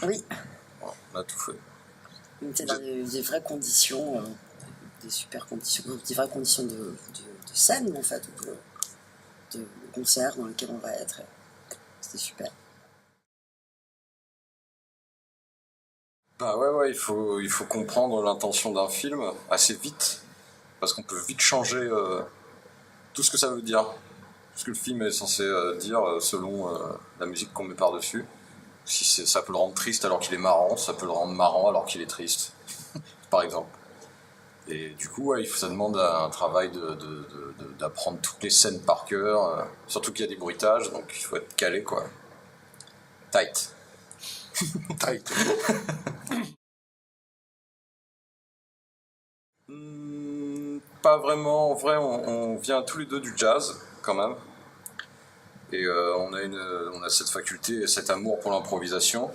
Oui. Voilà, on a tout fait. On était dans des vraies conditions, des super conditions, des vraies conditions de scène, en fait, de concert dans lequel on va être. C'était super. Bah ouais, il faut comprendre l'intention d'un film assez vite, parce qu'on peut vite changer tout ce que ça veut dire. Tout ce que le film est censé dire selon la musique qu'on met par-dessus. Si ça peut le rendre triste alors qu'il est marrant, ça peut le rendre marrant alors qu'il est triste, par exemple. Et du coup, ça demande un travail d'apprendre toutes les scènes par cœur, surtout qu'il y a des bruitages, donc il faut être calé, quoi. Tight. Tight. Pas vraiment, en vrai, on vient tous les deux du jazz, quand même. Et on a cette faculté et cet amour pour l'improvisation.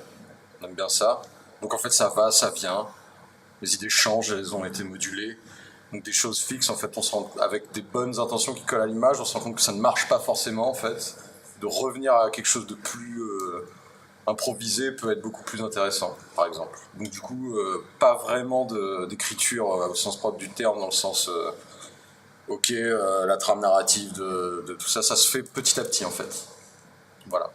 On aime bien ça. Donc en fait, ça va, ça vient. Les idées changent, elles ont été modulées. Donc des choses fixes, en fait, avec des bonnes intentions qui collent à l'image, on se rend compte que ça ne marche pas forcément, en fait. De revenir à quelque chose de plus improvisé peut être beaucoup plus intéressant, par exemple. Donc du coup, pas vraiment d'écriture au sens propre du terme, dans le sens... la trame narrative de tout ça, ça se fait petit à petit, en fait. Voilà.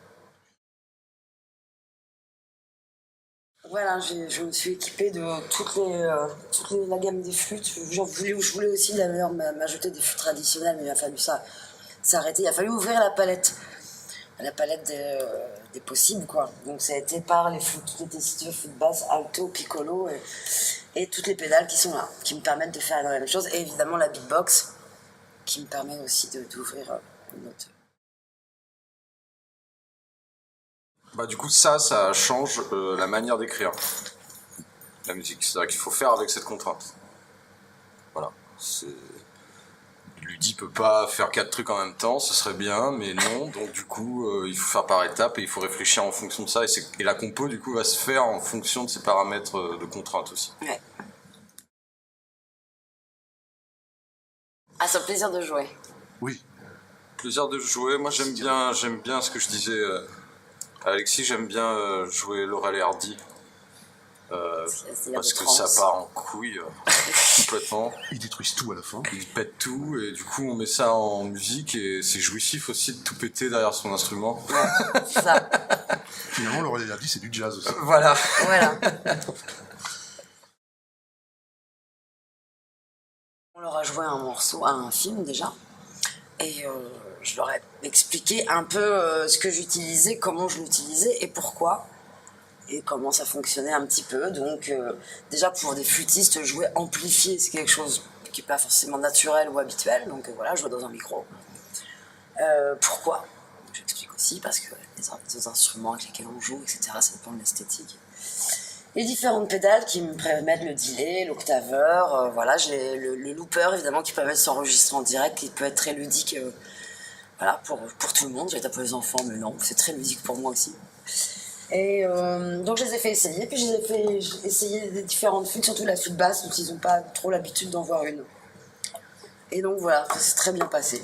Voilà, je me suis équipée de toute la gamme des flûtes. Je voulais aussi d'ailleurs m'ajouter des flûtes traditionnelles, mais il a fallu s'arrêter. Il a fallu ouvrir la palette des possibles, quoi. Donc ça a été par les flûtes, toutes les tessitures, flûte basse, alto, piccolo et toutes les pédales qui sont là, qui me permettent de faire la même chose. Et évidemment la beatbox, qui me permet aussi d'ouvrir une autre. Bah du coup ça change la manière d'écrire la musique. C'est-à-dire qu'il faut faire avec cette contrainte. Voilà. Ludi peut pas faire 4 trucs en même temps, ce serait bien, mais non. Donc du coup, il faut faire par étapes et il faut réfléchir en fonction de ça. Et la compo du coup va se faire en fonction de ces paramètres de contrainte aussi. Ouais. Ah, c'est un plaisir de jouer. Oui. Plaisir de jouer. Moi j'aime bien ce que je disais à Alexis, j'aime bien jouer Laurel et Hardy. Parce que ça part en couille complètement. Ils détruisent tout à la fin. Ils pètent tout et du coup on met ça en musique et c'est jouissif aussi de tout péter derrière son instrument. C'est ça. Finalement, Laurel et Hardy, c'est du jazz aussi. Voilà. On leur a joué un morceau, un film déjà, et je leur ai expliqué un peu ce que j'utilisais, comment je l'utilisais et pourquoi. Et comment ça fonctionnait un petit peu. Donc déjà pour des flûtistes, jouer amplifié, c'est quelque chose qui n'est pas forcément naturel ou habituel. Donc voilà, jouer dans un micro. Pourquoi ? J'explique aussi parce que les autres instruments avec lesquels on joue, etc., ça dépend de l'esthétique. Les différentes pédales qui me permettent le delay, l'octaveur, voilà, j'ai le looper évidemment qui permet de s'enregistrer en direct, qui peut être très ludique voilà, pour tout le monde. J'ai été pour les enfants, mais non, c'est très ludique pour moi aussi. Et donc je les ai fait essayer, puis je les ai fait essayer des différentes flûtes, surtout la flûte basse, dont ils n'ont pas trop l'habitude d'en voir une. Et donc voilà, ça s'est très bien passé.